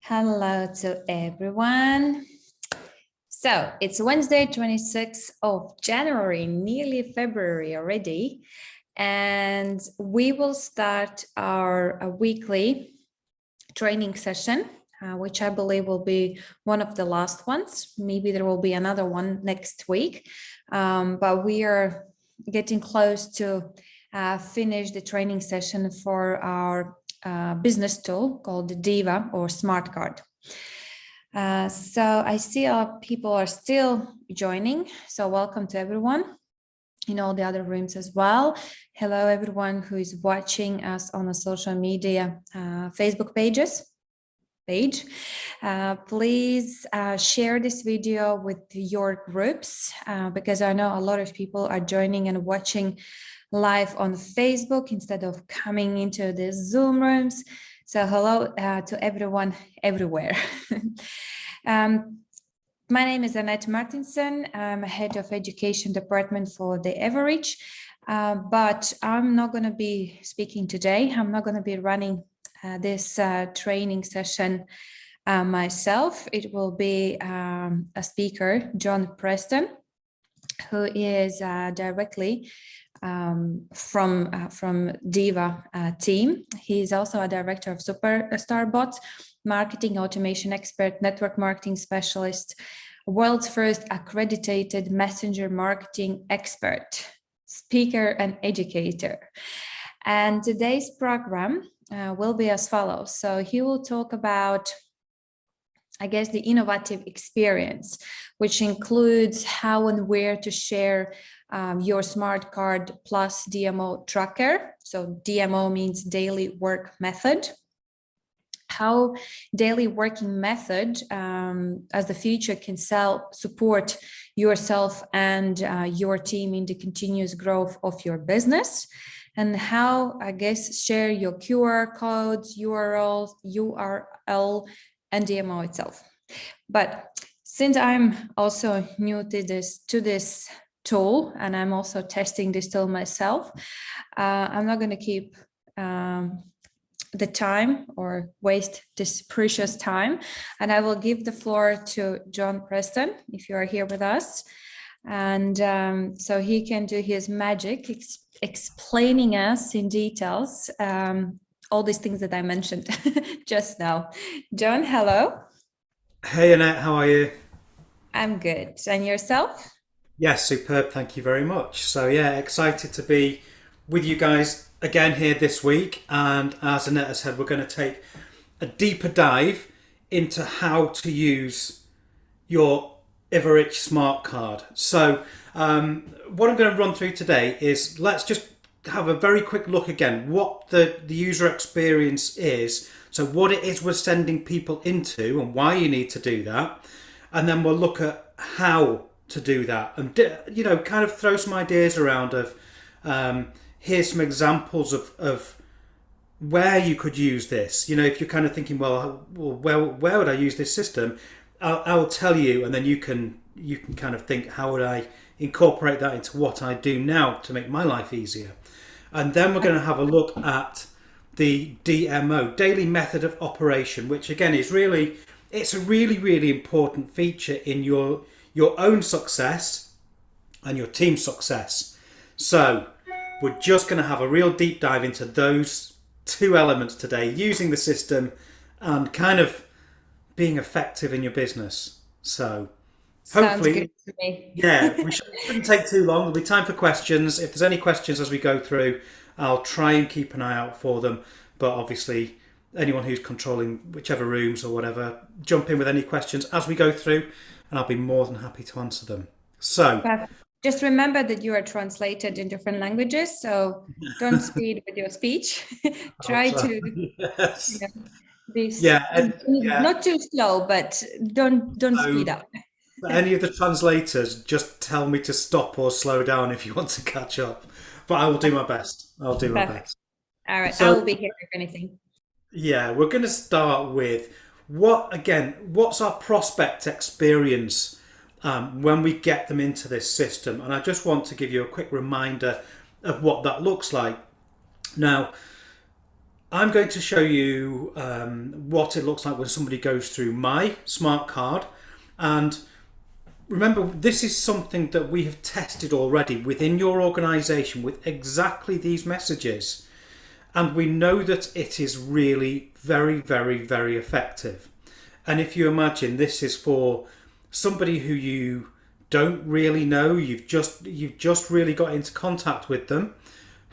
Hello to everyone. So it's Wednesday, 26th of January, nearly February already. And we will start our weekly training session, which I believe will be one of the last ones. Maybe there will be another one next week. But we are getting close to finish the training session for our business tool called the Diva or Smart Card. So I see people are still joining. So welcome to everyone in all the other rooms as well. Hello, everyone who is watching us on the social media Facebook page. Please share this video with your groups because I know a lot of people are joining and watching live on Facebook instead of coming into the Zoom rooms. So hello to everyone everywhere. My name is Anette Martinsone. I'm head of education department for the Evorich, but I'm not going to be speaking today. I'm not going to be running this training session myself. It will be a speaker, John Prestone, who is directly from Diva team. He is also a director of Superstar Bots, marketing automation expert, network marketing specialist, world's first accredited messenger marketing expert, speaker and educator. And today's program will be as follows. So he will talk about, I guess, the innovative experience, which includes how and where to share your smart card plus DMO tracker. So DMO means daily work method. How daily working method as the future can support yourself and your team in the continuous growth of your business, and how, I guess, share your QR codes, URL, and DMO itself. But since I'm also new to this tool, and I'm also testing this tool myself, I'm not going to keep the time or waste this precious time, and I will give the floor to John Prestone, if you are here with us, and so he can do his magic explaining us in details all these things that I mentioned just now. John, hello. Hey Annette, how are you? I'm good. And yourself? Yes, superb. Thank you very much. So yeah, excited to be with you guys again here this week. And as Annette has said, we're going to take a deeper dive into how to use your Evorich smart card. So what I'm going to run through today is let's just have a very quick look again what the user experience is. So what it is we're sending people into and why you need to do that. And then we'll look at how to do that and, kind of throw some ideas around of here's some examples of where you could use this. If you're kind of thinking, well where would I use this system? I'll tell you, and then you can kind of think, how would I incorporate that into what I do now to make my life easier? And then we're going to have a look at the DMO, daily method of operation, which again is it's a really important feature in your own success and your team's success. So we're just going to have a real deep dive into those two elements today, using the system and kind of being effective in your business. So hopefully, sounds good to me. yeah, we shouldn't take too long. There'll be time for questions. If there's any questions as we go through, I'll try and keep an eye out for them. But obviously, anyone who's controlling whichever rooms or whatever, jump in with any questions as we go through, and I'll be more than happy to answer them. So, But just remember that you are translated in different languages, so don't speed with your speech. Try to yes, be yeah, yeah. not too slow, but don't speed So, up. for any of the translators, just tell me to stop or slow down if you want to catch up. But I will do my best. I'll do my Perfect. best. All right, I will So, be here if anything. yeah, we're going to start with what's our prospect experience when we get them into this system? And I just want to give you a quick reminder of what that looks like. Now, I'm going to show you what it looks like when somebody goes through my smart card. And remember, this is something that we have tested already within your organisation with exactly these messages. And we know that it is really very, very, very effective. And if you imagine this is for somebody who you don't really know, you've just really got into contact with them,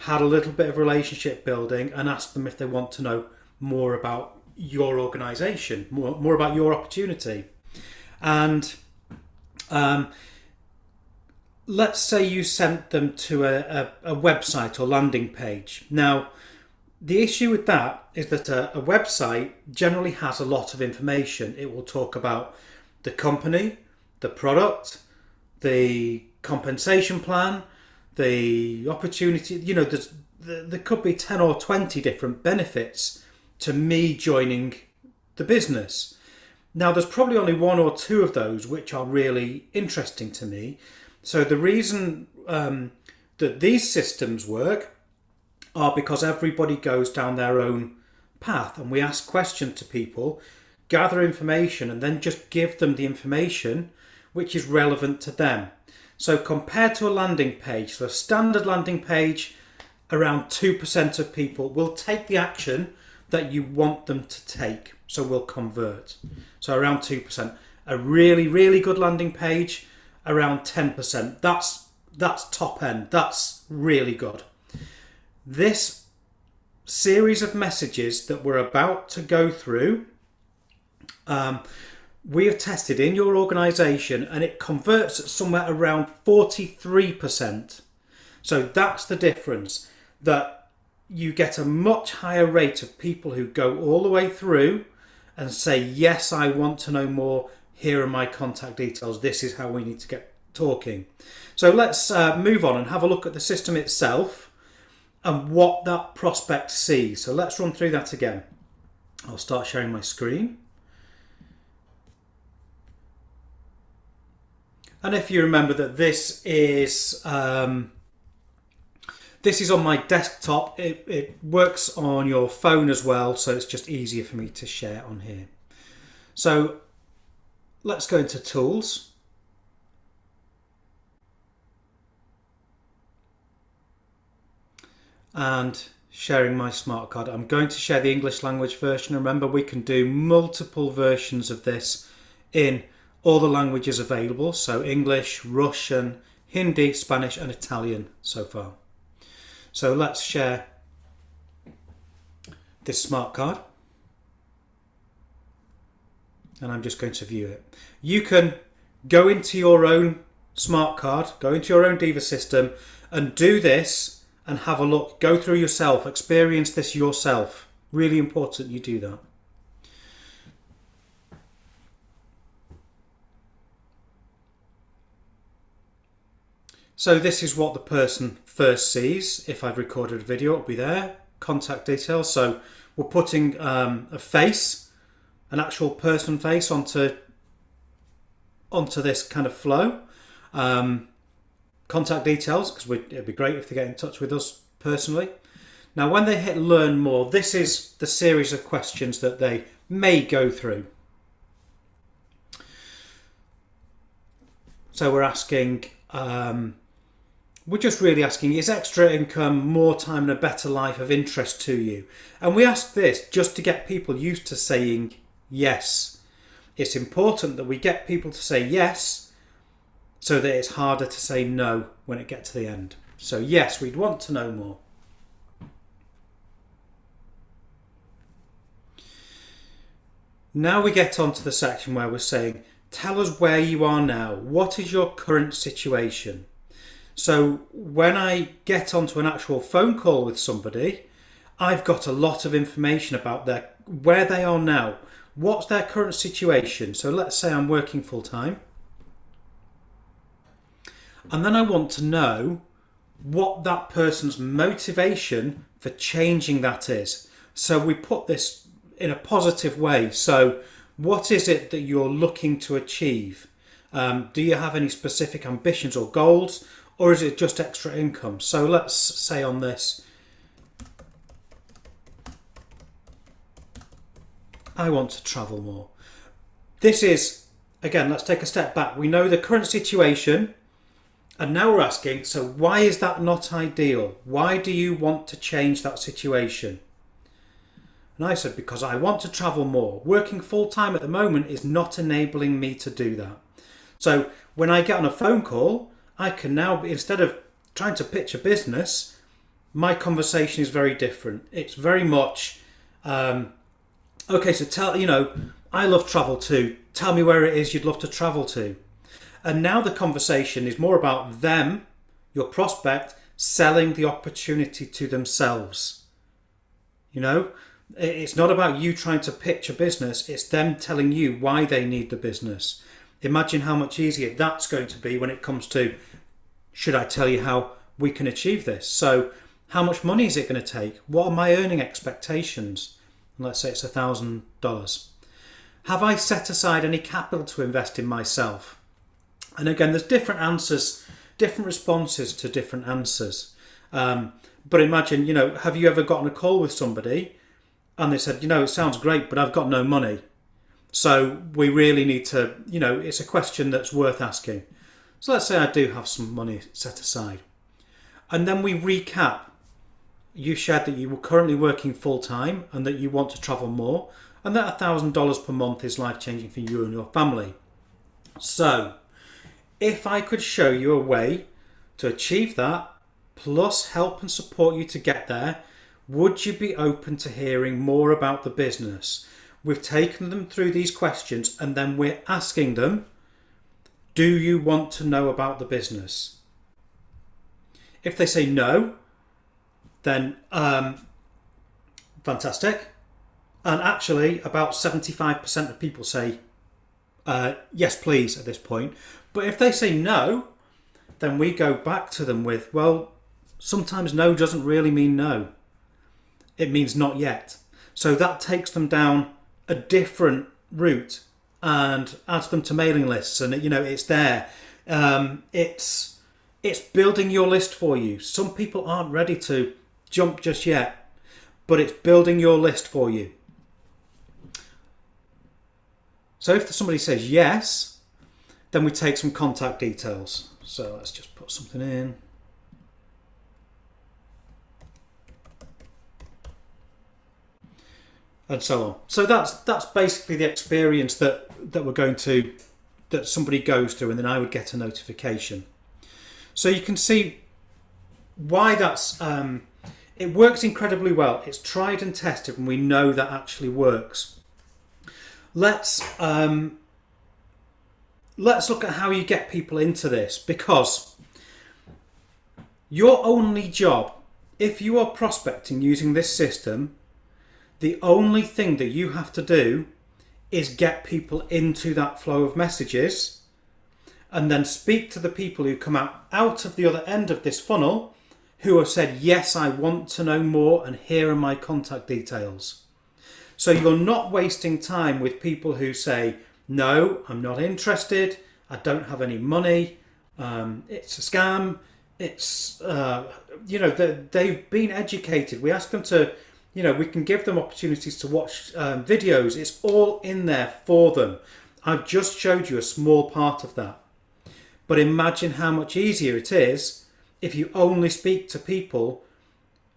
had a little bit of relationship building, and asked them if they want to know more about your organisation, more about your opportunity. And let's say you sent them to a website or landing page. Now, the issue with that is that a website generally has a lot of information. It will talk about the company, the product, the compensation plan, the opportunity. There could be 10 or 20 different benefits to me joining the business. Now, there's probably only one or two of those which are really interesting to me. So the reason that these systems work are because everybody goes down their own path, and we ask questions to people, gather information, and then just give them the information which is relevant to them. So compared to a landing page, so a standard landing page, around 2% of people will take the action that you want them to take, so will convert. So around 2%. A really, really good landing page, around 10%. That's top end. That's really good. This series of messages that we're about to go through, we have tested in your organisation, and it converts at somewhere around 43%. So that's the difference, that you get a much higher rate of people who go all the way through and say, yes, I want to know more. Here are my contact details. This is how we need to get talking. So let's move on and have a look at the system itself and what that prospect sees. So let's run through that again. I'll start sharing my screen. And if you remember that this is on my desktop, it works on your phone as well, so it's just easier for me to share on here. So let's go into Tools. And sharing my smart card. I'm going to share the English language version. Remember, we can do multiple versions of this in all the languages available. So English, Russian, Hindi, Spanish and Italian so far. So let's share this smart card. And I'm just going to view it. You can go into your own smart card, go into your own Diva system and do this and have a look, go through yourself, experience this yourself. Really important you do that. So this is what the person first sees. If I've recorded a video, it'll be there. Contact details. So we're putting a face, an actual person face onto this kind of flow. Contact details, because it'd be great if they get in touch with us personally. Now, when they hit learn more, this is the series of questions that they may go through. So we're asking, we're just really asking, is extra income, more time and a better life of interest to you? And we ask this just to get people used to saying yes. It's important that we get people to say yes, so that it's harder to say no when it gets to the end. So yes, we'd want to know more. Now we get on to the section where we're saying, tell us where you are now. What is your current situation? So when I get onto an actual phone call with somebody, I've got a lot of information about where they are now. What's their current situation? So let's say I'm working full time. And then I want to know what that person's motivation for changing that is. So we put this in a positive way. So what is it that you're looking to achieve? Do you have any specific ambitions or goals, or is it just extra income? So let's say on this, I want to travel more. This is, again, let's take a step back. We know the current situation, and now we're asking, so why is that not ideal? Why do you want to change that situation? And I said, because I want to travel more. Working full-time at the moment is not enabling me to do that. So when I get on a phone call, I can now, instead of trying to pitch a business, my conversation is very different. It's very much, okay, so I love travel too. Tell me where it is you'd love to travel to. And now the conversation is more about them, your prospect, selling the opportunity to themselves. It's not about you trying to pitch a business. It's them telling you why they need the business. Imagine how much easier that's going to be when it comes to, should I tell you how we can achieve this? So how much money is it going to take? What are my earning expectations? Let's say it's $1,000. Have I set aside any capital to invest in myself? And again, there's different answers, different responses to different answers. But imagine, have you ever gotten a call with somebody and they said, it sounds great, but I've got no money. So we really need to, it's a question that's worth asking. So let's say I do have some money set aside. And then we recap. You shared that you were currently working full time and that you want to travel more, and that $1,000 per month is life-changing for you and your family. So if I could show you a way to achieve that, plus help and support you to get there, would you be open to hearing more about the business? We've taken them through these questions and then we're asking them, do you want to know about the business? If they say no, then fantastic. And actually about 75% of people say yes please at this point. But if they say no, then we go back to them with, well, sometimes no doesn't really mean no. It means not yet. So that takes them down a different route and adds them to mailing lists, and it's there. It's building your list for you. Some people aren't ready to jump just yet, but it's building your list for you. So if somebody says yes, then we take some contact details. So let's just put something in. And so on. So that's basically the experience that somebody goes through, and then I would get a notification. So you can see why that's it works incredibly well. It's tried and tested, and we know that actually works. Let's look at how you get people into this, because your only job, if you are prospecting using this system, the only thing that you have to do is get people into that flow of messages and then speak to the people who come out of the other end of this funnel who have said, yes, I want to know more and here are my contact details. So you're not wasting time with people who say, no, I'm not interested, I don't have any money, it's a scam, it's, they've been educated. We ask them to, we can give them opportunities to watch videos. It's all in there for them. I've just showed you a small part of that. But imagine how much easier it is if you only speak to people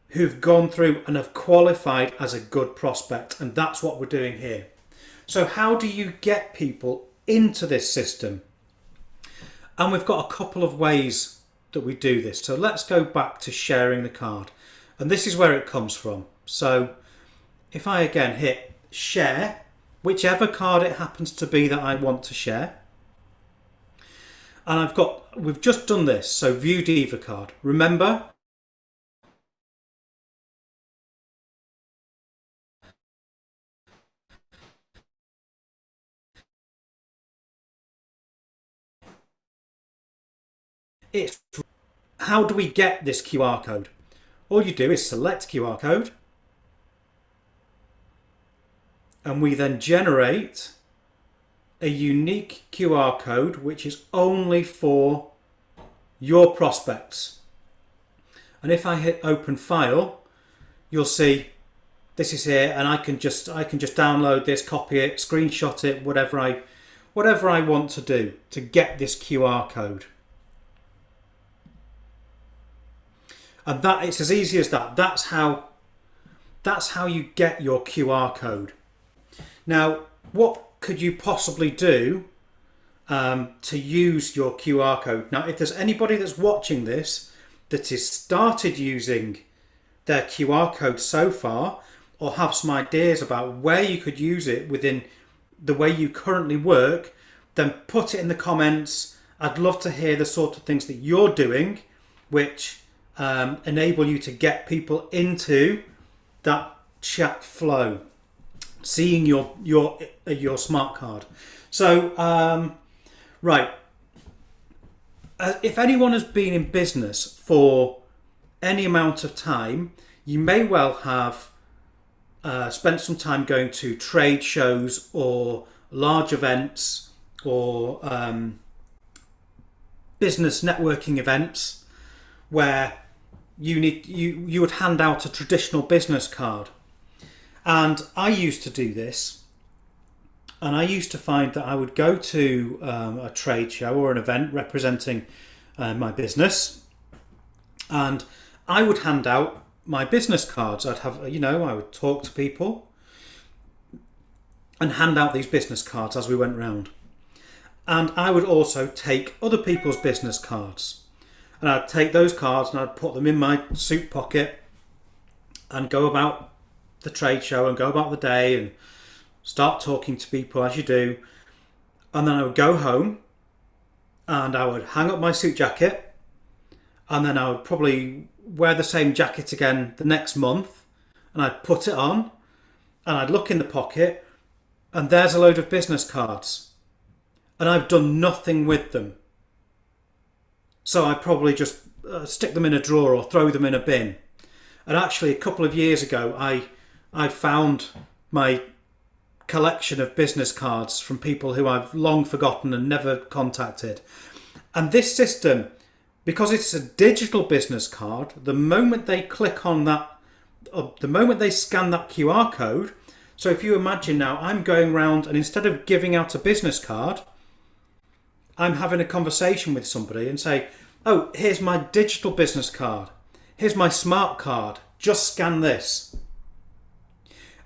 who've gone through and have qualified as a good prospect. And that's what we're doing here. So how do you get people into this system? And we've got a couple of ways that we do this. So let's go back to sharing the card. And this is where it comes from. So if I again hit share, whichever card it happens to be that I want to share, and we've just done this, so view Diva card. Remember, it's how do we get this QR code? All you do is select QR code, and we then generate a unique QR code which is only for your prospects. And if I hit open file, you'll see this is here, and I can just download this, copy it, screenshot it, whatever I want to do to get this QR code. And that it's as easy as that. That's how you get your QR code. Now, what could you possibly do to use your QR code? Now, if there's anybody that's watching this that has started using their QR code so far, or have some ideas about where you could use it within the way you currently work, then put it in the comments. I'd love to hear the sort of things that you're doing which enable you to get people into that chat flow, seeing your smart card. So right, if anyone has been in business for any amount of time, you may well have spent some time going to trade shows or large events or business networking events where you would hand out a traditional business card. And I used to do this, and I used to find that I would go to a trade show or an event representing my business, and I would hand out my business cards. I would talk to people and hand out these business cards as we went round. And I would also take other people's business cards, and I'd take those cards and I'd put them in my suit pocket and go about the trade show and go about the day and start talking to people as you do. And then I would go home and I would hang up my suit jacket, and then I would probably wear the same jacket again the next month, and I'd put it on and I'd look in the pocket and there's a load of business cards, and I've done nothing with them. So I probably just stick them in a drawer or throw them in a bin. And actually, a couple of years ago, I found my collection of business cards from people who I've long forgotten and never contacted. And this system, because it's a digital business card, the moment they click on that, the moment they scan that QR code, so if you imagine now, I'm going around and instead of giving out a business card, I'm having a conversation with somebody and say, oh, here's my digital business card. Here's my smart card. Just scan this.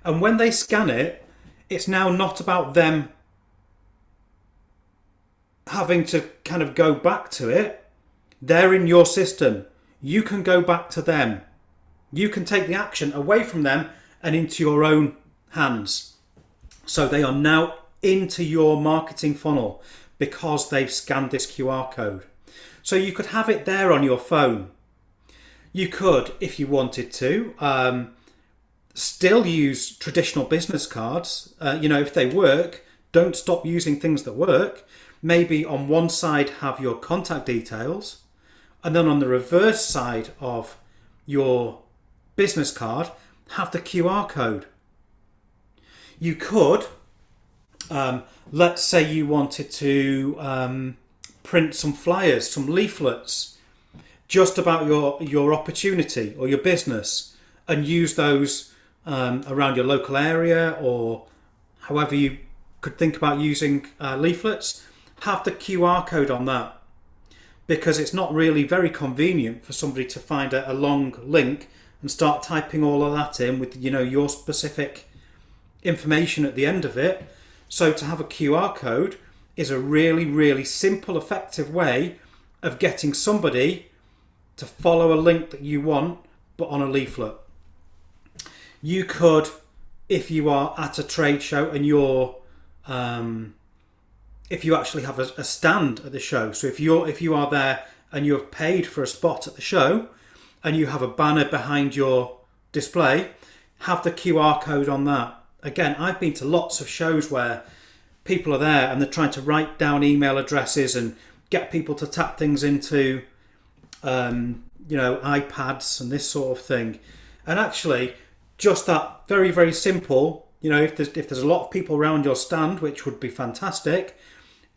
And when they scan it, it's now not about them having to kind of go back to it. They're in your system. You can go back to them. You can take the action away from them and into your own hands. So they are now into your marketing funnel because they've scanned this QR code. So you could have it there on your phone. You could, if you wanted to, still use traditional business cards. If they work, don't stop using things that work. Maybe on one side have your contact details, and then on the reverse side of your business card have the QR code. You could, let's say you wanted to print some flyers, some leaflets, just about your opportunity or your business, and use those around your local area, or however you could think about using leaflets. Have the QR code on that, because it's not really very convenient for somebody to find a long link and start typing all of that in with your specific information at the end of it. So to have a QR code is a really, really simple, effective way of getting somebody to follow a link that you want, but on a leaflet. You could, if you are at a trade show and if you actually have a stand at the show, so if you are there and you have paid for a spot at the show and you have a banner behind your display, have the QR code on that. Again, I've been to lots of shows where people are there and they're trying to write down email addresses and get people to tap things into iPads and this sort of thing. And actually, just that very, very simple, if there's a lot of people around your stand, which would be fantastic,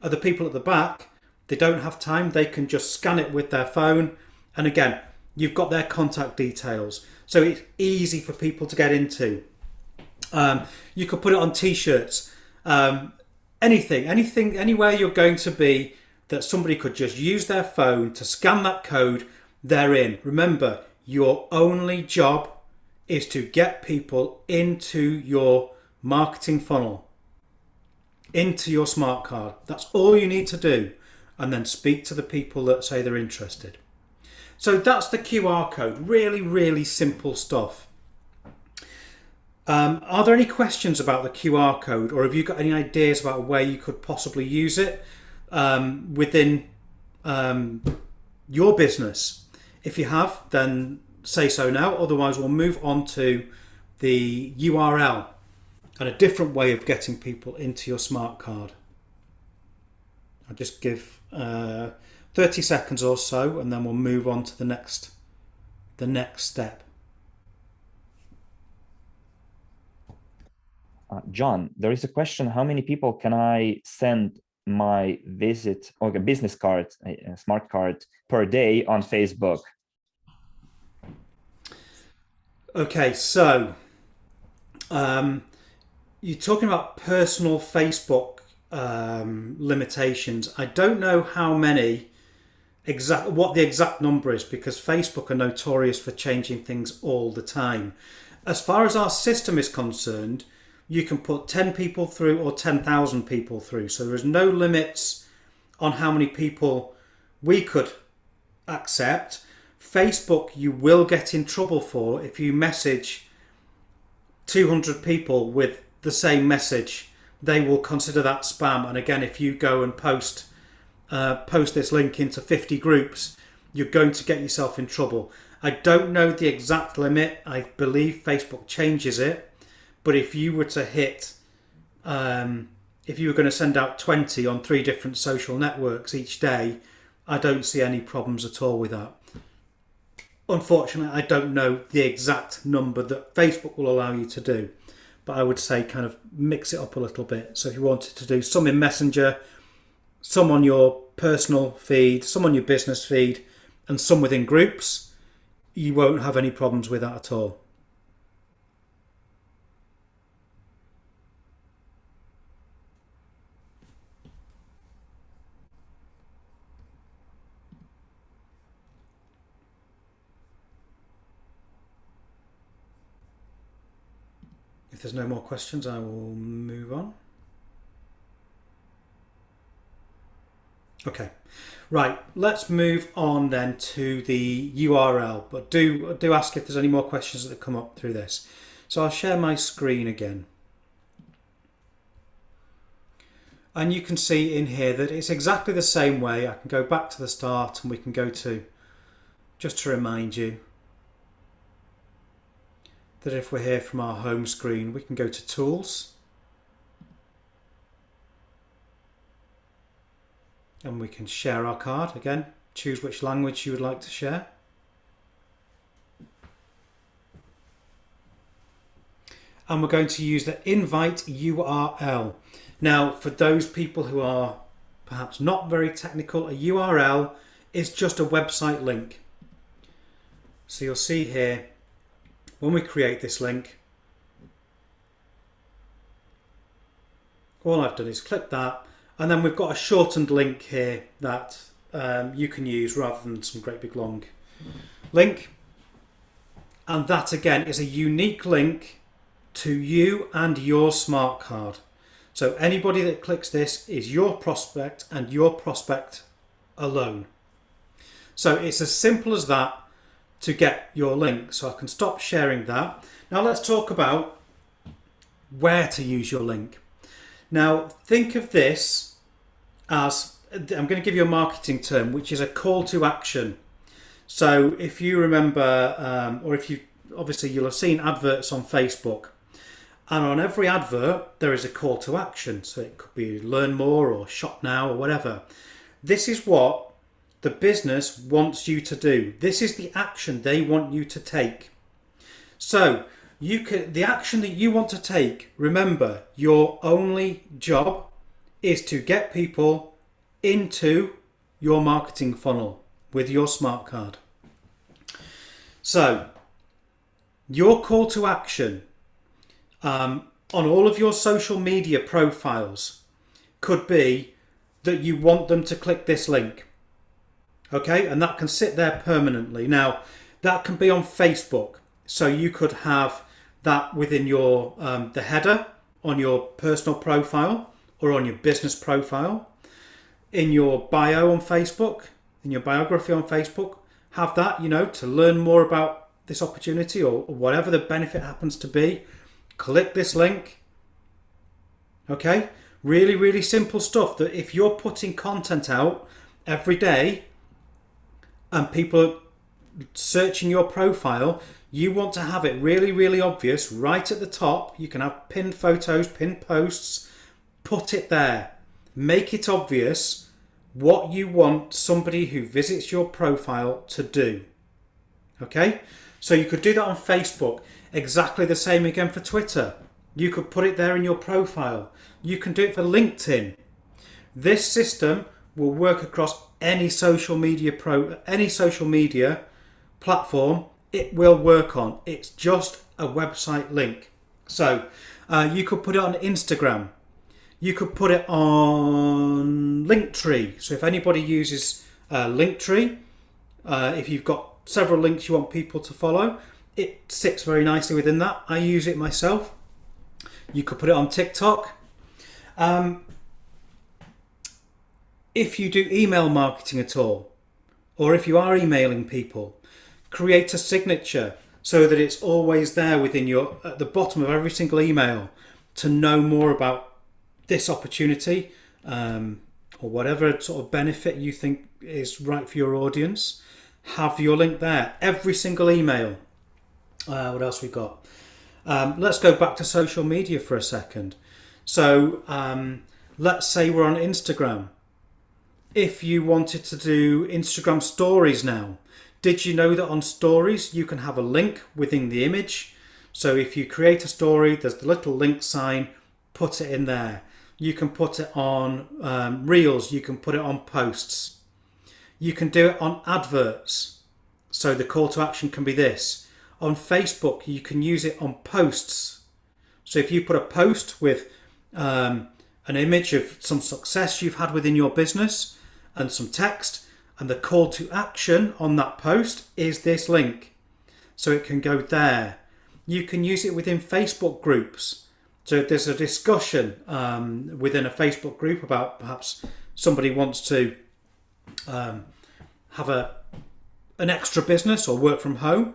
are the people at the back, they don't have time, they can just scan it with their phone, and again, you've got their contact details. So it's easy for people to get into. You could put it on t-shirts. Anything, anywhere you're going to be that somebody could just use their phone to scan that code, they're in. Remember, your only job is to get people into your marketing funnel, into your smart card. That's all you need to do. And then speak to the people that say they're interested. So that's the QR code. Really, really simple stuff. Are there any questions about the QR code, or have you got any ideas about where you could possibly use it within your business? If you have, then say so now. Otherwise, we'll move on to the URL and a different way of getting people into your smart card. I'll just give 30 seconds or so, and then we'll move on to the next step. John, there is a question: how many people can I send my visit or a business card, a smart card, per day on Facebook? Okay, so you're talking about personal Facebook limitations. I don't know how many what the exact number is, because Facebook are notorious for changing things all the time. As far as our system is concerned, you can put 10 people through or 10,000 people through. So there is no limits on how many people we could accept. Facebook, you will get in trouble for if you message 200 people with the same message. They will consider that spam. And again, if you go and post this link into 50 groups, you're going to get yourself in trouble. I don't know the exact limit. I believe Facebook changes it. But if you were to hit, if you were going to send out 20 on 3 different social networks each day, I don't see any problems at all with that. Unfortunately, I don't know the exact number that Facebook will allow you to do. But I would say kind of mix it up a little bit. So if you wanted to do some in Messenger, some on your personal feed, some on your business feed, and some within groups, you won't have any problems with that at all. If there's no more questions, I will move on. Okay, right, let's move on then to the URL, but do ask if there's any more questions that come up through this. So I'll share my screen again. And you can see in here that it's exactly the same way. I can go back to the start and we can go to, just to remind you, that if we're here from our home screen, we can go to Tools. And we can share our card. Again, choose which language you would like to share. And we're going to use the invite URL. Now, for those people who are perhaps not very technical, a URL is just a website link. So you'll see here, when we create this link, all I've done is click that, and then we've got a shortened link here that you can use rather than some great big long link. And that again is a unique link to you and your smart card. So anybody that clicks this is your prospect and your prospect alone. So it's as simple as that to get your link. So I can stop sharing that. Now let's talk about where to use your link. Now think of this as, I'm going to give you a marketing term, which is a call to action. So if you remember, or if you, obviously you'll have seen adverts on Facebook, and on every advert there is a call to action. So it could be learn more or shop now or whatever. This is what the business wants you to do. This is the action they want you to take. So the action that you want to take, remember, your only job is to get people into your marketing funnel with your smart card. So your call to action, on all of your social media profiles could be that you want them to click this link. Okay, and that can sit there permanently. Now, that can be on Facebook. So you could have that within your the header on your personal profile or on your business profile. In your bio on Facebook, in your biography on Facebook, have that, to learn more about this opportunity or whatever the benefit happens to be. Click this link. Okay, really, really simple stuff that if you're putting content out every day and people are searching your profile, you want to have it really, really obvious right at the top. You can have pinned photos, pinned posts, put it there. Make it obvious what you want somebody who visits your profile to do. Okay, so you could do that on Facebook. Exactly the same again for Twitter. You could put it there in your profile. You can do it for LinkedIn. This system will work across any social media platform it will work on. It's just a website link. So you could put it on Instagram. You could put it on Linktree. So if anybody uses Linktree, if you've got several links you want people to follow, it sits very nicely within that. I use it myself. You could put it on TikTok. If you do email marketing at all, or if you are emailing people, create a signature so that it's always there within at the bottom of every single email to know more about this opportunity, or whatever sort of benefit you think is right for your audience. Have your link there, every single email. What else we got? Let's go back to social media for a second. So let's say we're on Instagram. If you wanted to do Instagram stories now, did you know that on stories you can have a link within the image? So if you create a story, there's the little link sign, put it in there. You can put it on reels, you can put it on posts. You can do it on adverts. So the call to action can be this. On Facebook, you can use it on posts. So if you put a post with an image of some success you've had within your business and some text, and the call to action on that post is this link. So it can go there. You can use it within Facebook groups. So if there's a discussion within a Facebook group about perhaps somebody wants to have an extra business or work from home,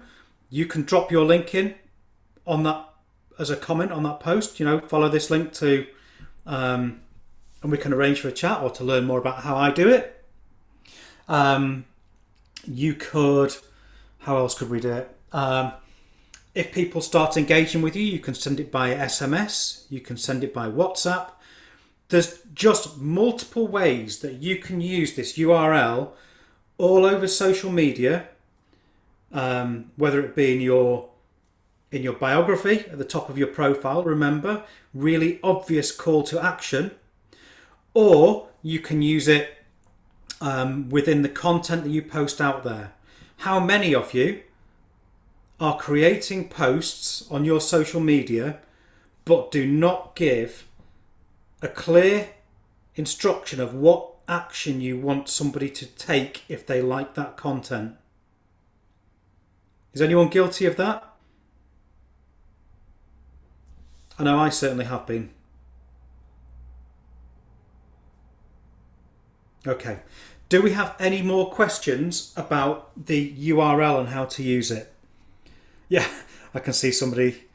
you can drop your link in on that as a comment on that post. Follow this link to, and we can arrange for a chat or to learn more about how I do it. You could, how else could we do it? If people start engaging with you, you can send it by SMS, you can send it by WhatsApp. There's just multiple ways that you can use this URL all over social media, whether it be in your biography at the top of your profile, remember, really obvious call to action, or you can use it within the content that you post out there. How many of you are creating posts on your social media but do not give a clear instruction of what action you want somebody to take if they like that content? Is anyone guilty of that? I know I certainly have been. Okay. Do we have any more questions about the URL and how to use it? Yeah, I can see somebody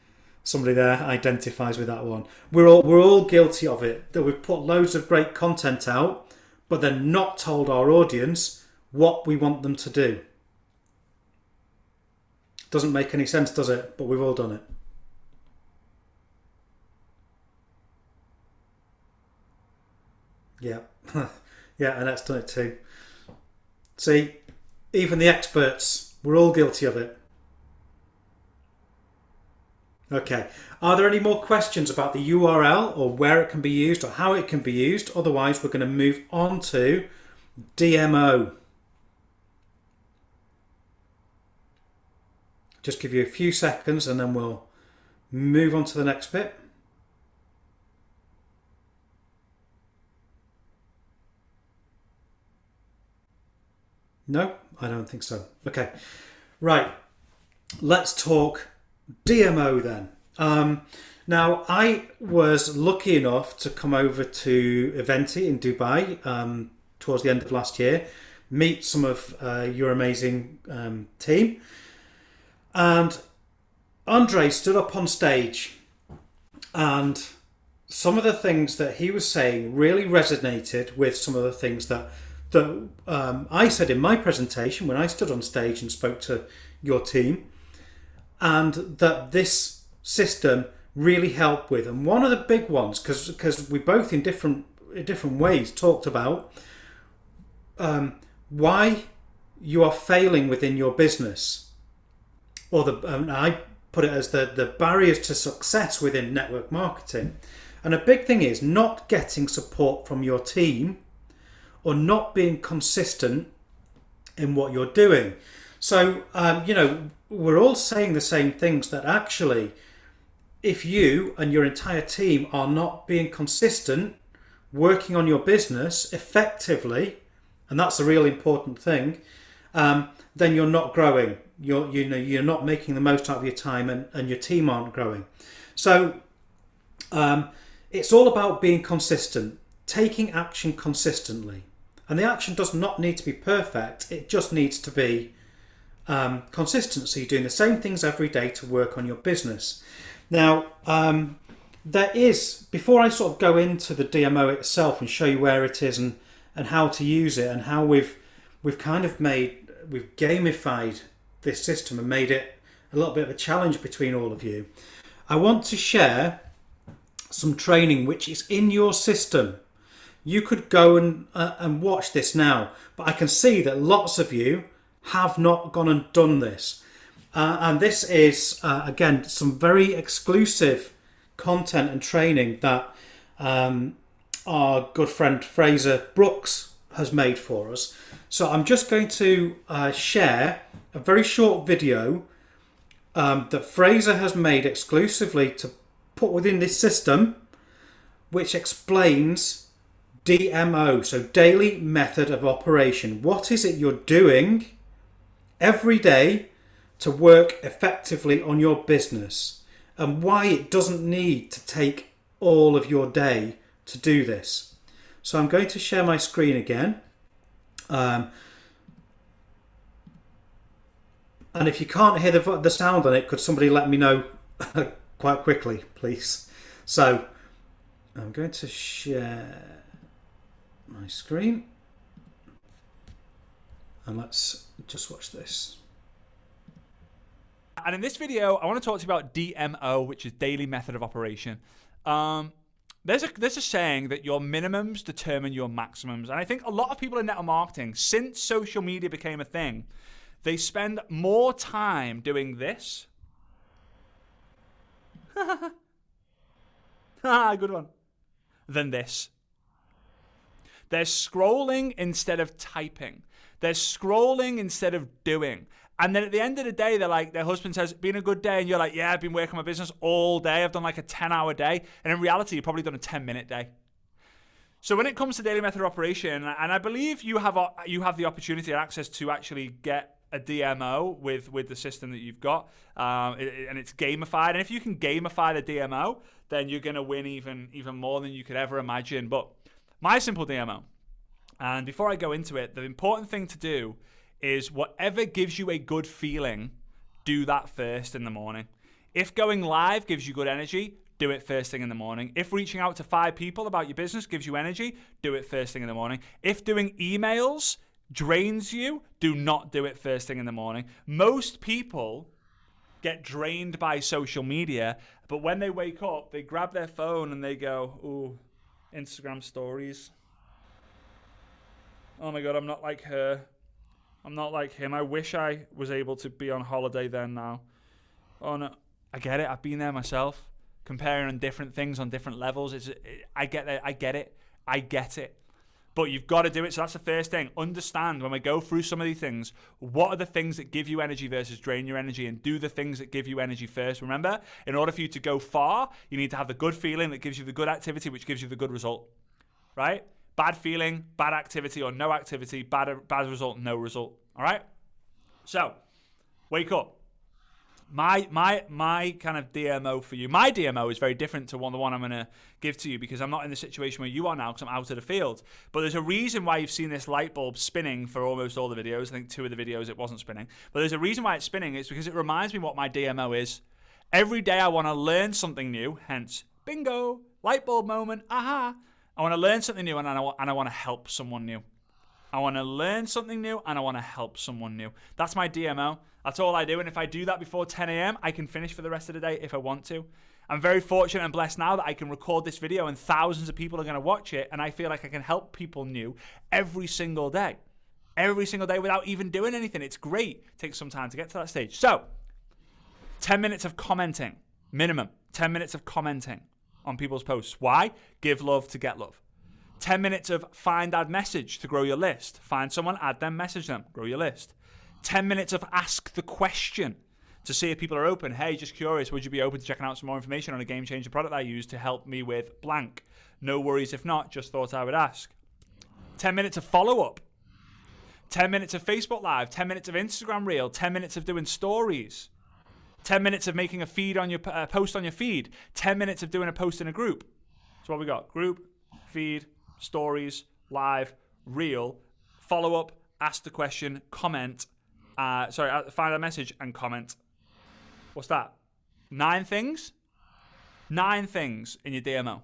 there identifies with that one. We're all guilty of it, that we've put loads of great content out, but then not told our audience what we want them to do. Doesn't make any sense, does it? But we've all done it. Yeah. Yeah, Annette's done it too. See, even the experts, we're all guilty of it. Okay, are there any more questions about the URL or where it can be used or how it can be used? Otherwise, we're going to move on to DMO. Just give you a few seconds and then we'll move on to the next bit. No, I don't think so. Okay, right. Let's talk DMO then. Now, I was lucky enough to come over to Eventi in Dubai towards the end of last year, meet some of your amazing team. And Andrey stood up on stage, and some of the things that he was saying really resonated with some of the things that I said in my presentation when I stood on stage and spoke to your team, and that this system really helped with. And one of the big ones, because we both in different ways talked about why you are failing within your business, or I put it as the barriers to success within network marketing. And a big thing is not getting support from your team, or not being consistent in what you're doing. So, we're all saying the same things, that actually, if you and your entire team are not being consistent, working on your business effectively, and that's a really important thing, then you're not growing. You're not making the most out of your time, and your team aren't growing. So, it's all about being consistent, taking action consistently. And the action does not need to be perfect. It just needs to be consistency, doing the same things every day to work on your business. Now, there is, before I sort of go into the DMO itself and show you where it is and how to use it, and how we've gamified this system and made it a little bit of a challenge between all of you, I want to share some training which is in your system. You could go and watch this now, but I can see that lots of you have not gone and done this. And this is, again, some very exclusive content and training that our good friend Fraser Brooks has made for us. So I'm just going to share a very short video that Fraser has made exclusively to put within this system, which explains DMO, so daily method of operation. What is it you're doing every day to work effectively on your business, and why it doesn't need to take all of your day to do this. So I'm going to share my screen again. And if you can't hear the sound on it, could somebody let me know quite quickly, please? So I'm going to share my screen, and let's just watch this. And in this video, I want to talk to you about DMO, which is daily method of operation. There's a saying that your minimums determine your maximums. And I think a lot of people in network marketing, since social media became a thing, they spend more time doing this. Good one. Than this. They're scrolling instead of typing. They're scrolling instead of doing. And then at the end of the day, they're like, their husband says, been a good day. And you're like, yeah, I've been working on my business all day. I've done like a 10-hour day. And in reality, you've probably done a 10-minute day. So when it comes to daily method of operation, and I believe you have the opportunity and access to actually get a DMO with the system that you've got, and it's gamified. And if you can gamify the DMO, then you're going to win even more than you could ever imagine. But my simple DMO, and before I go into it, the important thing to do is whatever gives you a good feeling, do that first in the morning. If going live gives you good energy, do it first thing in the morning. If reaching out to 5 people about your business gives you energy, do it first thing in the morning. If doing emails drains you, do not do it first thing in the morning. Most people get drained by social media, but when they wake up, they grab their phone and they go, ooh, Instagram stories. Oh my God, I'm not like her. I'm not like him. I wish I was able to be on holiday then now. Oh no, I get it. I've been there myself. Comparing different things on different levels. I get it. I get it. But you've got to do it. So that's the first thing. Understand when we go through some of these things, what are the things that give you energy versus drain your energy, and do the things that give you energy first. Remember, in order for you to go far, you need to have the good feeling that gives you the good activity, which gives you the good result, right? Bad feeling, bad activity, or no activity, bad result, no result. All right? So, wake up. My kind of DMO for you. My DMO is very different to the one I'm going to give to you, because I'm not in the situation where you are now, because I'm out of the field. But there's a reason why you've seen this light bulb spinning for almost all the videos. I think 2 of the videos it wasn't spinning. But there's a reason why it's spinning. It's because it reminds me what my DMO is. Every day I want to learn something new, hence bingo, light bulb moment, aha. I want to learn something new, and I want to help someone new. I want to learn something new, and I want to help someone new. That's my DMO. That's all I do. And if I do that before 10 a.m., I can finish for the rest of the day if I want to. I'm very fortunate and blessed now that I can record this video and thousands of people are going to watch it, and I feel like I can help people new every single day. Every single day without even doing anything. It's great. It takes some time to get to that stage. So, 10 minutes of commenting. Minimum. 10 minutes of commenting on people's posts. Why? Give love to get love. 10 minutes of find, add, message to grow your list. Find someone, add them, message them, grow your list. 10 minutes of ask the question to see if people are open. Hey, just curious, would you be open to checking out some more information on a game-changer product I use to help me with blank? No worries if not, just thought I would ask. 10 minutes of follow-up. 10 minutes of Facebook Live. 10 minutes of Instagram Reel. 10 minutes of doing stories. 10 minutes of making a feed on your post on your feed. 10 minutes of doing a post in a group. So what we got? Group, feed, stories, live, reel, follow-up, ask the question, comment. Find a message and comment. What's that? 9 things? 9 things in your DMO.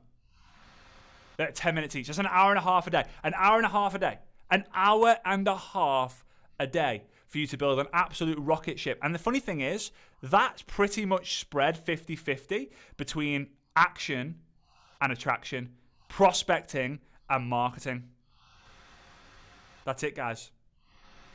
They're 10 minutes each. That's an hour and a half a day. An hour and a half a day. An hour and a half a day for you to build an absolute rocket ship. And the funny thing is, that's pretty much spread 50-50 between action and attraction, prospecting and marketing. That's it, guys.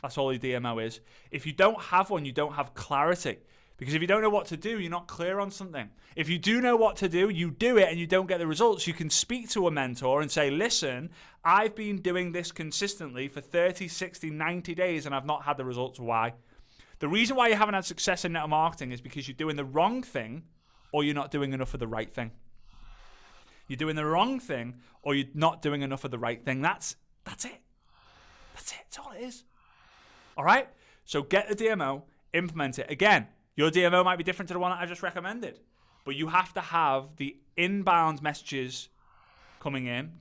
That's all your DMO is. If you don't have one, you don't have clarity. Because if you don't know what to do, you're not clear on something. If you do know what to do, you do it and you don't get the results, you can speak to a mentor and say, listen, I've been doing this consistently for 30, 60, 90 days and I've not had the results. Why? The reason why you haven't had success in network marketing is because you're doing the wrong thing or you're not doing enough of the right thing. You're doing the wrong thing or you're not doing enough of the right thing. That's it. That's it. That's all it is. All right? So get the DMO, implement it. Again, your DMO might be different to the one that I just recommended, but you have to have the inbound messages going in,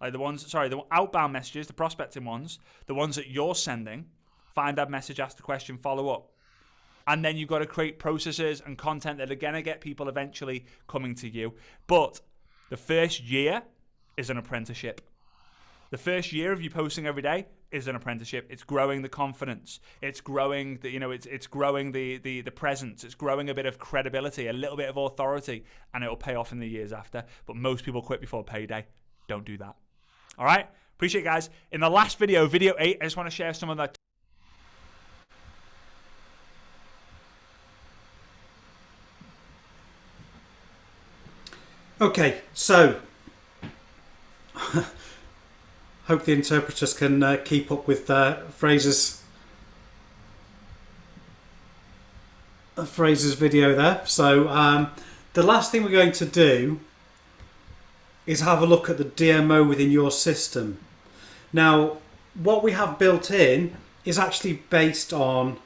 like the outbound messages, the prospecting ones, the ones that you're sending, find that message, ask the question, follow up. And then you've got to create processes and content that are going to get people eventually coming to you. But the first year is an apprenticeship. The first year of you posting every day is an apprenticeship. It's growing the confidence. It's growing it's growing the presence. It's growing a bit of credibility, a little bit of authority, and it'll pay off in the years after. But most people quit before payday. Don't do that. All right? Appreciate it, guys. In the last video, video 8, I just want to share some of that. Okay, so hope the interpreters can keep up with Fraser's video there. So the last thing we're going to do is have a look at the DMO within your system. Now, what we have built in is actually based on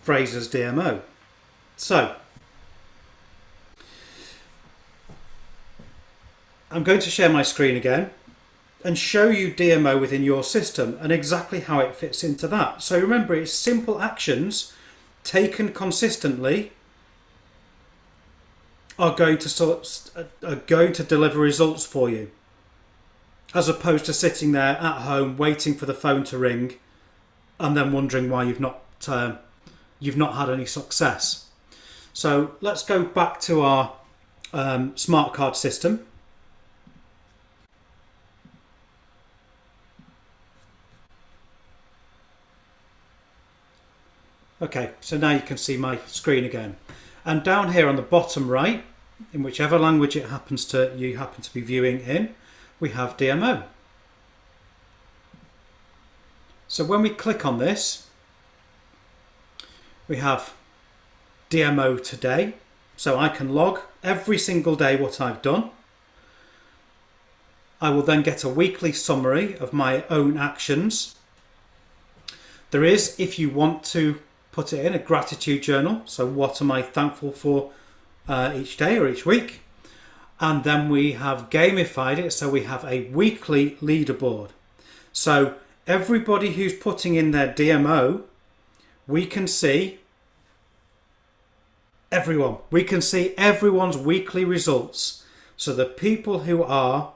Fraser's DMO. So I'm going to share my screen again and show you DMO within your system and exactly how it fits into that. So remember, it's simple actions taken consistently are going to deliver results for you, as opposed to sitting there at home waiting for the phone to ring and then wondering why you've not had any success. So let's go back to our smart card system. Okay, so now you can see my screen again. And down here on the bottom right, in whichever language you happen to be viewing in, we have DMO. So when we click on this, we have DMO today. So I can log every single day what I've done. I will then get a weekly summary of my own actions. There is, if you want to put it in, a gratitude journal. So what am I thankful for each day or each week? And then we have gamified it. So we have a weekly leaderboard. So everybody who's putting in their DMO, we can see everyone. We can see everyone's weekly results. So the people who are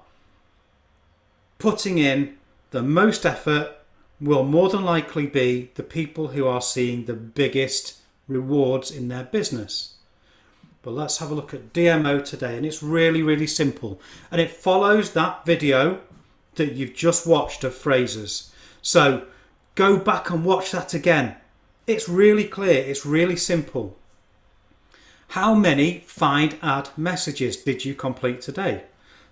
putting in the most effort will more than likely be the people who are seeing the biggest rewards in their business. But let's have a look at DMO today, and it's really, really simple. And it follows that video that you've just watched of phrases. So go back and watch that again. It's really clear, it's really simple. How many find ad messages did you complete today?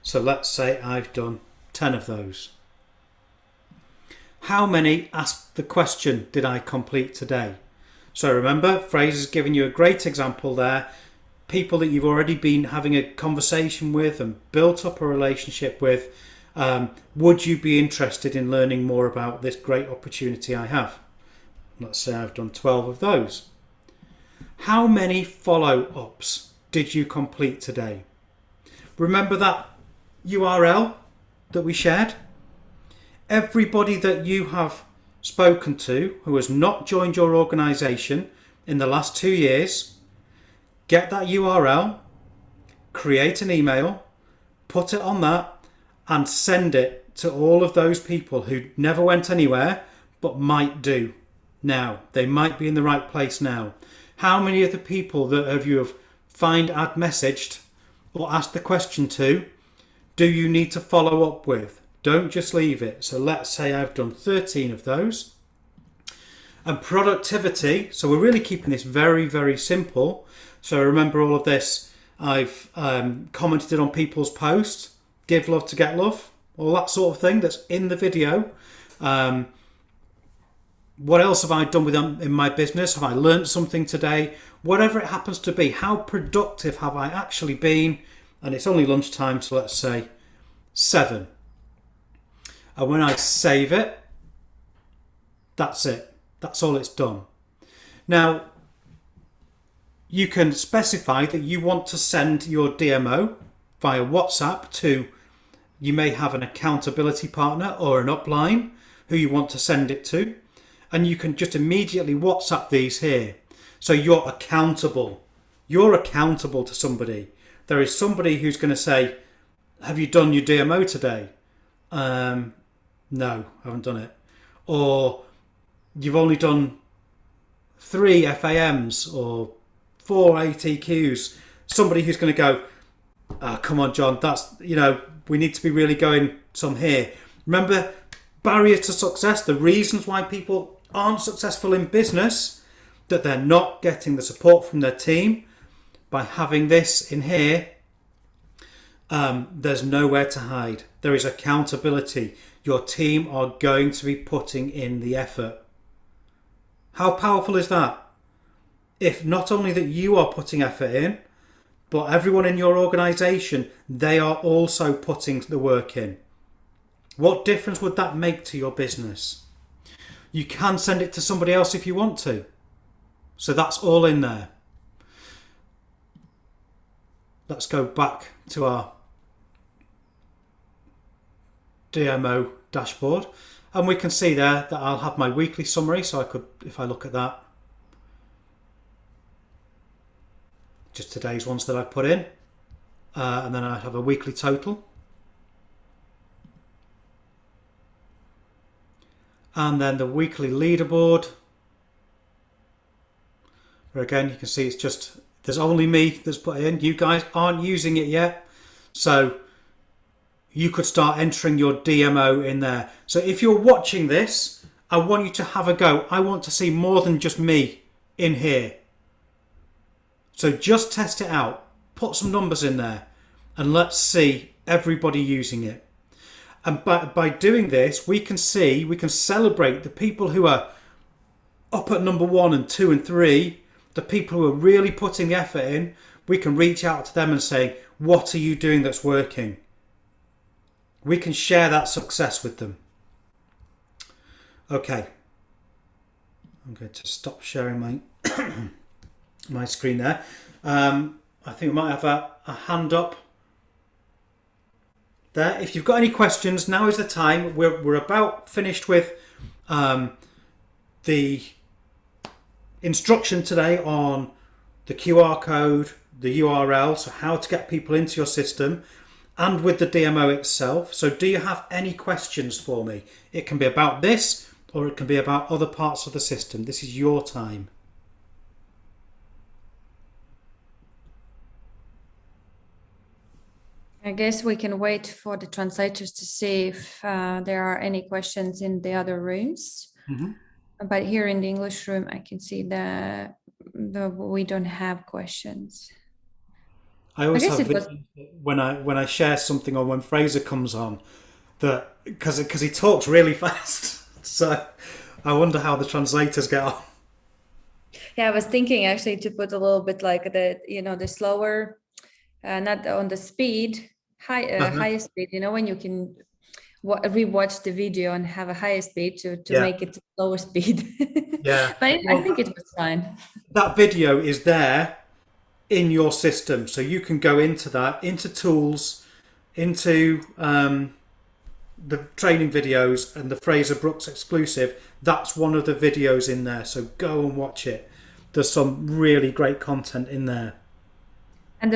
So let's say I've done 10 of those. How many ask the question did I complete today? So remember, Fraser's given you a great example there. People that you've already been having a conversation with and built up a relationship with. Would you be interested in learning more about this great opportunity I have? Let's say I've done 12 of those. How many follow-ups did you complete today? Remember that URL that we shared? Everybody that you have spoken to who has not joined your organisation in the last 2 years, get that URL, create an email, put it on that, and send it to all of those people who never went anywhere but might do now. They might be in the right place now. How many of the people that you have find ad messaged or asked the question to do you need to follow up with? Don't just leave it. So let's say I've done 13 of those. And productivity, so we're really keeping this very, very simple. So remember all of this, I've commented on people's posts, give love to get love, all that sort of thing that's in the video. What else have I done with them in my business? Have I learned something today? Whatever it happens to be, how productive have I actually been? And it's only lunchtime, so let's say 7. And when I save it, that's it. That's all it's done. Now, you can specify that you want to send your DMO via WhatsApp to, you may have an accountability partner or an upline who you want to send it to. And you can just immediately WhatsApp these here. So you're accountable. You're accountable to somebody. There is somebody who's going to say, have you done your DMO today? No, I haven't done it. Or you've only done 3 FAMs or 4 ATQs. Somebody who's going to go, come on, John, that's, we need to be really going some here. Remember, barriers to success, the reasons why people aren't successful in business, that they're not getting the support from their team. By having this in here, there's nowhere to hide. There is accountability. Your team are going to be putting in the effort. How powerful is that? If not only that you are putting effort in, but everyone in your organisation, they are also putting the work in. What difference would that make to your business? You can send it to somebody else if you want to. So that's all in there. Let's go back to our DMO dashboard. And we can see there that I'll have my weekly summary. So I could, if I look at that, just today's ones that I've put in. And then I have a weekly total. And then the weekly leaderboard, where again you can see it's just, there's only me that's put in. You guys aren't using it yet, so you could start entering your DMO in there. So if you're watching this, I want you to have a go. I want to see more than just me in here. So just test it out, put some numbers in there, and let's see everybody using it. And by doing this, we can celebrate the people who are up at number 1 and 2 and 3, the people who are really putting the effort in. We can reach out to them and say, what are you doing that's working? We can share that success with them. Okay. I'm going to stop sharing my my screen there. I think we might have a hand up there. If you've got any questions, now is the time. We're about finished with the instruction today on the QR code, the URL, so how to get people into your system, and with the DMO itself. So do you have any questions for me? It can be about this, or it can be about other parts of the system. This is your time. I guess we can wait for the translators to see if there are any questions in the other rooms. Mm-hmm. But here in the English room, I can see that we don't have questions. I always have when I share something or when Fraser comes on, that because he talks really fast, so I wonder how the translators get on. Yeah, I was thinking actually to put a little bit like the slower, not on the speed, higher speed. When you can rewatch the video and have a higher speed to make it lower speed. Yeah, but I think it was fine. That video is there in your system, so you can go into that, into tools, into the training videos and the Fraser Brooks exclusive. That's one of the videos in there, so go and watch it. There's some really great content in there. And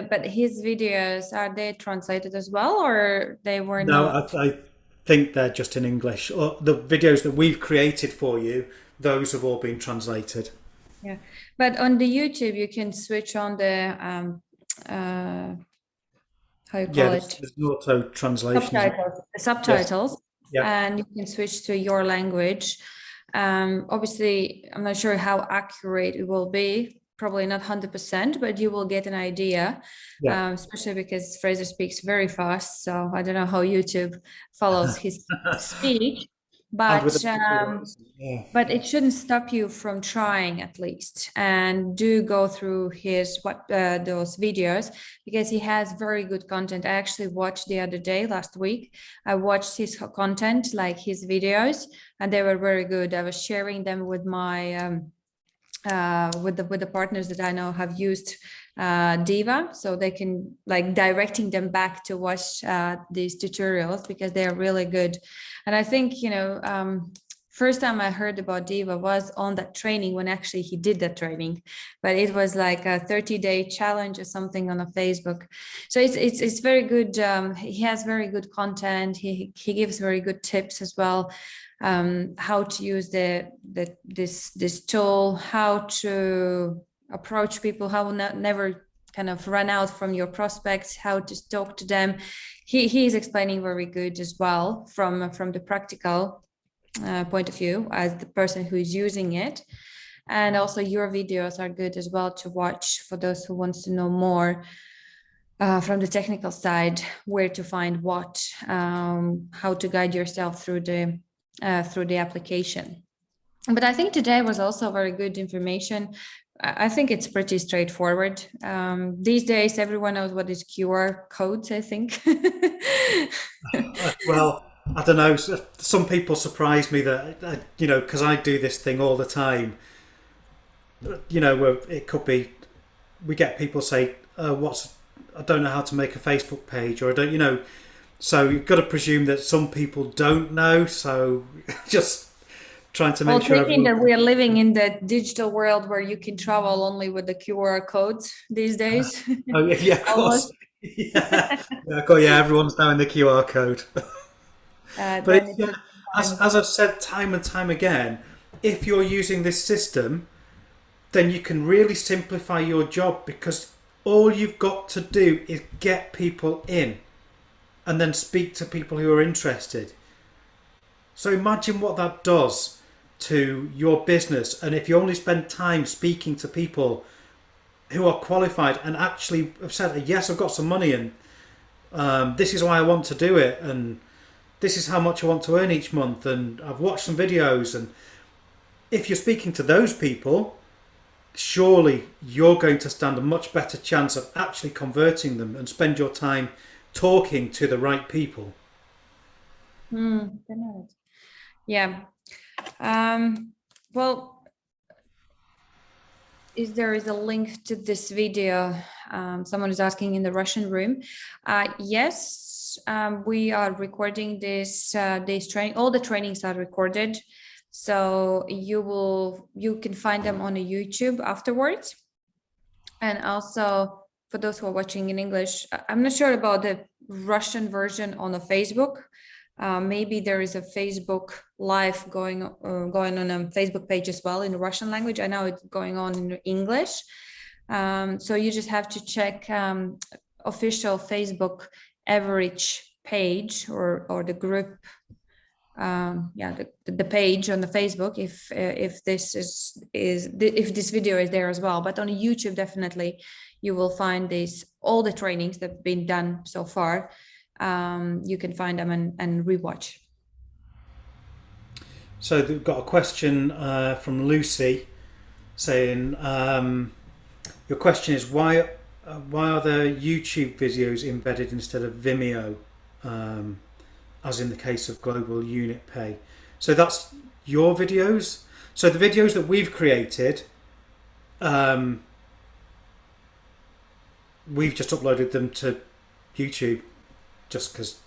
but his videos, are they translated as well, or they were not? No, I think they're just in English. Or the videos that we've created for you, those have all been translated. Yeah, but on the YouTube, you can switch on the how you call it? There's an auto translation. Subtitles, yes. And you can switch to your language. Obviously, I'm not sure how accurate it will be. Probably not 100%, but you will get an idea, especially because Fraser speaks very fast. So I don't know how YouTube follows his speech, but but it shouldn't stop you from trying at least. And do go through those videos, because he has very good content. I actually watched the other day, last week, I watched his content, like his videos, and they were very good. I was sharing them with my with the partners that I know have used Diva, so they can directing them back to watch these tutorials, because they are really good. And I think first time I heard about Diva was on that training, when actually he did that training, but it was like a 30-day challenge or something on a Facebook. So it's very good. He has very good content. He gives very good tips as well. How to use this tool, how to approach people, how never kind of run out from your prospects, how to talk to them. He is explaining very good as well from the practical point of view, as the person who is using it. And also your videos are good as well to watch for those who wants to know more from the technical side, where to find what, how to guide yourself through the application. But I think today was also very good information. I think it's pretty straightforward. These days, everyone knows what is QR codes, I think. Well, I don't know. Some people surprise me that, because I do this thing all the time. Where it could be, we get people say, I don't know how to make a Facebook page, or I don't, so you've got to presume that some people don't know. So just trying to make sure. Thinking that we are living in the digital world where you can travel only with the QR codes these days. Oh yeah, of course. Yeah, everyone's now in the QR code. But as I've said time and time again, if you're using this system, then you can really simplify your job, because all you've got to do is get people in and then speak to people who are interested. So imagine what that does to your business. And if you only spend time speaking to people who are qualified and actually have said, yes, I've got some money and this is why I want to do it, and this is how much I want to earn each month, and I've watched some videos. And if you're speaking to those people, surely you're going to stand a much better chance of actually converting them and spend your time talking to the right people. Yeah. Well, there is a link to this video. Someone is asking in the Russian room. Yes, we are recording this training. All the trainings are recorded, so you can find them on a YouTube afterwards. And also for those who are watching in English, I'm not sure about the Russian version on the Facebook. Maybe there is a Facebook live going on a Facebook page as well in the Russian language. I know it's going on in English. So you just have to check official Facebook Evorich page or the group. The page on the Facebook if this video is there as well. But on YouTube, definitely you will find all the trainings that have been done so far. You can find them and rewatch. So we've got a question from Lucy saying, your question is why are the YouTube videos embedded instead of Vimeo, as in the case of Global Unit Pay? So that's your videos. So the videos that we've created, we've just uploaded them to YouTube. Just because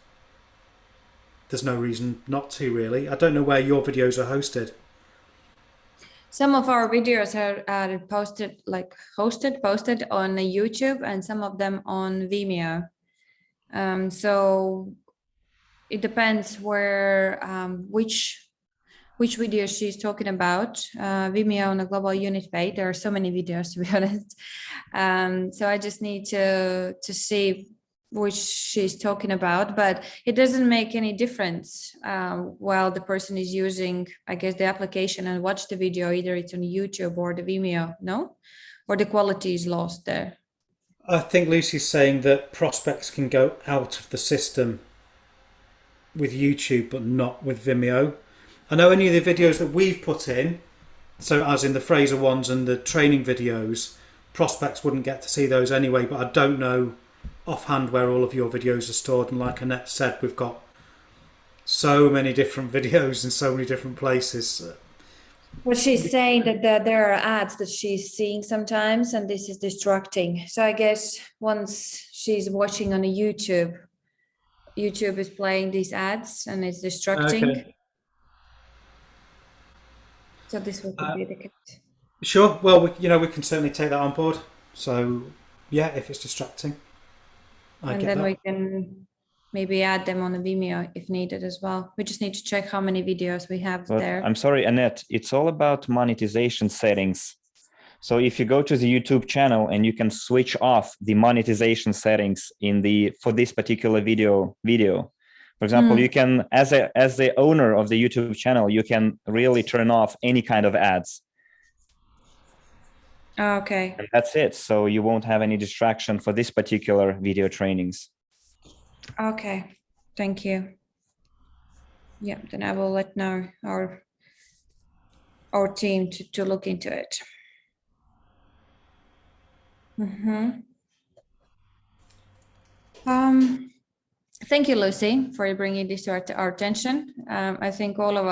there's no reason not to, really. I don't know where your videos are hosted. Some of our videos are posted on YouTube, and some of them on Vimeo. So it depends where which video she's talking about. Vimeo on a Global Unit Pay. There are so many videos, to be honest. So I just need to see which she's talking about, but it doesn't make any difference while the person is using, I guess, the application and watch the video, either it's on YouTube or the Vimeo, no? Or the quality is lost there? I think Lucy's saying that prospects can go out of the system with YouTube, but not with Vimeo. I know any of the videos that we've put in, so as in the Fraser ones and the training videos, prospects wouldn't get to see those anyway, but I don't know offhand where all of your videos are stored. And like Annette said, we've got so many different videos in so many different places. Well, she's saying that there are ads that she's seeing sometimes, and this is distracting. So I guess once she's watching on a YouTube is playing these ads and it's distracting. Okay. So this would be the case. Sure. Well, we can certainly take that on board. So yeah, if it's distracting. And then we can maybe add them on a Vimeo if needed as well. We just need to check how many videos we have there. I'm sorry, Annette, it's all about monetization settings. So if you go to the YouTube channel and you can switch off the monetization settings for this particular video. For example, you can, as the owner of the YouTube channel, you can really turn off any kind of ads. Okay. And that's it. So you won't have any distraction for this particular video trainings. Okay. Thank you. Yeah, then I will let know our team to look into it. Thank you, Lucy, for bringing this to our attention. I think all of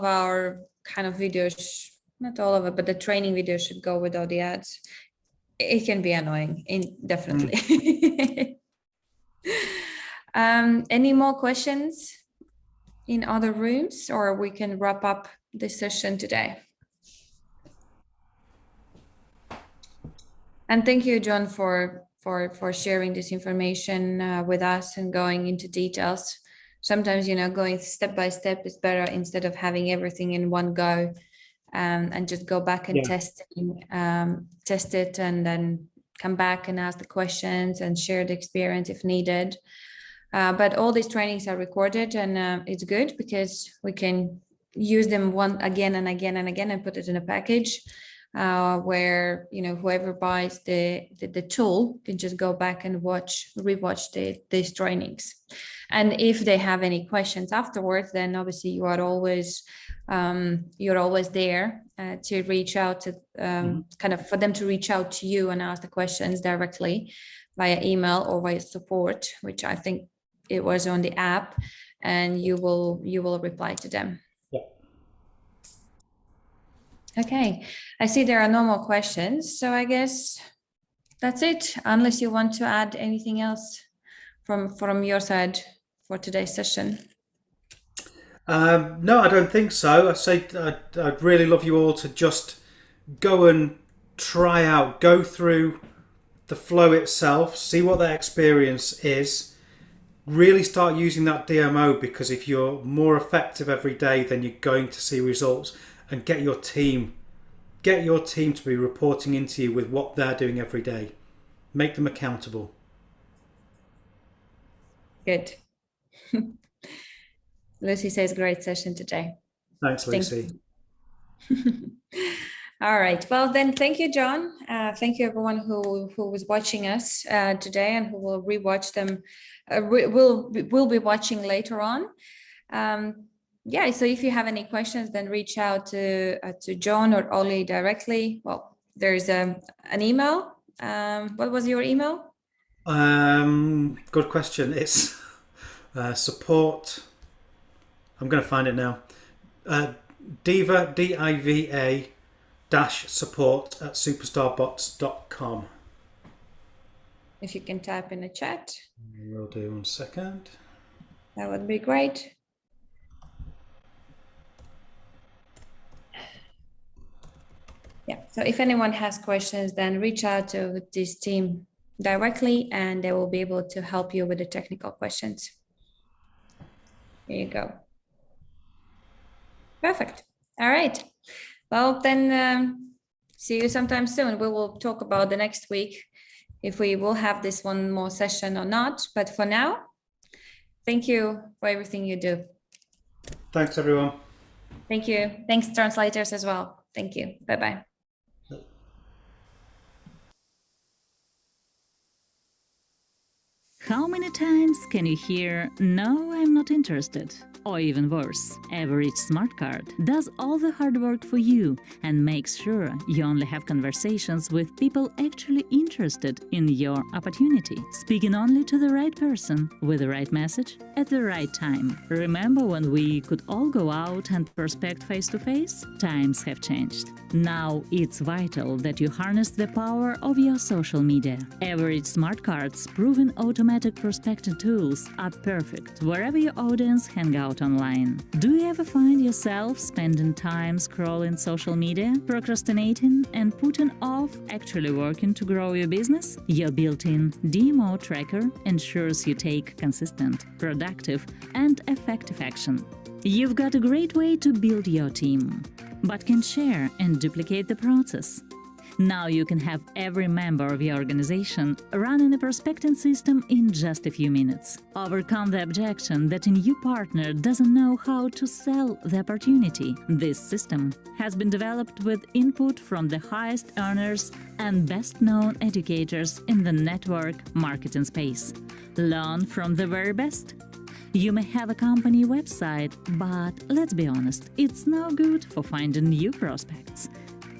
our kind of videos, not all of it, but the training videos should go with all the ads. It can be annoying, definitely. Any more questions in other rooms, or we can wrap up this session today? And thank you, John, for sharing this information with us and going into details. Sometimes, going step by step is better instead of having everything in one go, and just go back and test it, and then come back and ask the questions and share the experience if needed. But all these trainings are recorded, and it's good because we can use them again and again and again and put it in a package. where whoever buys the tool can just go back and rewatch these trainings. And if they have any questions afterwards, then obviously you're always there to reach out to kind of for them to reach out to you and ask the questions directly via email or via support, which I think it was on the app, and you will reply to them. Yeah. Okay, I see there are no more questions, so I guess that's it, unless you want to add anything else from your side for today's session. No, I don't think so. I'd really love you all to just go and try out, go through the flow itself, see what that experience is, really start using that DMO, because if you're more effective every day, then you're going to see results, and get your team to be reporting into you with what they're doing every day. Make them accountable. Good. Lucy says great session today. Thanks, Lucy. All right. Well, then, thank you, John. Thank you, everyone who was watching us today and who will rewatch them. Will be watching later on. Yeah. So if you have any questions, then reach out to John or Ollie directly. Well, there's an email. What was your email? Good question. It's support. I'm going to find it now. Diva, DIVA -support at superstarbots.com. If you can type in the chat. We'll do 1 second. That would be great. Yeah, so if anyone has questions, then reach out to this team directly and they will be able to help you with the technical questions. There you go. Perfect. All right. Well, then see you sometime soon. We will talk about the next week, if we will have this one more session or not. But for now, thank you for everything you do. Thanks, everyone. Thank you. Thanks, translators, as well. Thank you. Bye-bye. How many times can you hear, "No, I'm not interested"? Or even worse, Evorich Smart Card does all the hard work for you and makes sure you only have conversations with people actually interested in your opportunity, speaking only to the right person with the right message at the right time. Remember when we could all go out and prospect face-to-face? Times have changed. Now it's vital that you harness the power of your social media. Evorich Smart Card's proven automatic prospecting tools are perfect wherever your audience hang out online. Do you ever find yourself spending time scrolling social media, procrastinating, and putting off actually working to grow your business? Your built-in DMO tracker ensures you take consistent, productive, and effective action. You've got a great way to build your team, but can share and duplicate the process. Now you can have every member of your organization running a prospecting system in just a few minutes. Overcome the objection that a new partner doesn't know how to sell the opportunity. This system has been developed with input from the highest earners and best-known educators in the network marketing space. Learn from the very best. You may have a company website, but let's be honest, it's no good for finding new prospects.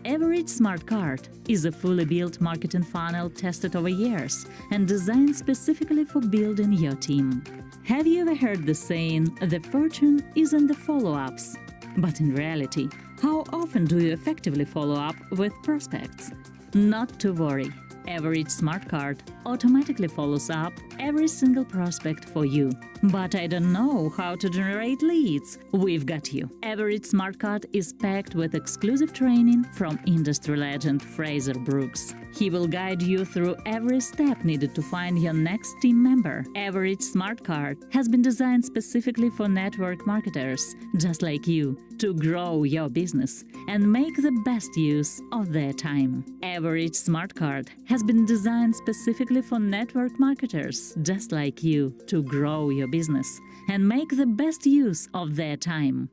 Evorich Smart Card is a fully built marketing funnel tested over years and designed specifically for building your team. Have you ever heard the saying, "The fortune is in the follow-ups"? But in reality, how often do you effectively follow up with prospects? Not to worry. Evorich Smart Card automatically follows up every single prospect for you. But I don't know how to generate leads. We've got you. Evorich Smart Card is packed with exclusive training from industry legend Fraser Brooks. He will guide you through every step needed to find your next team member. Evorich Smart Card has been designed specifically for network marketers, just like you, to grow your business and make the best use of their time. Evorich Smart Card has been designed specifically for network marketers, just like you, to grow your business and make the best use of their time.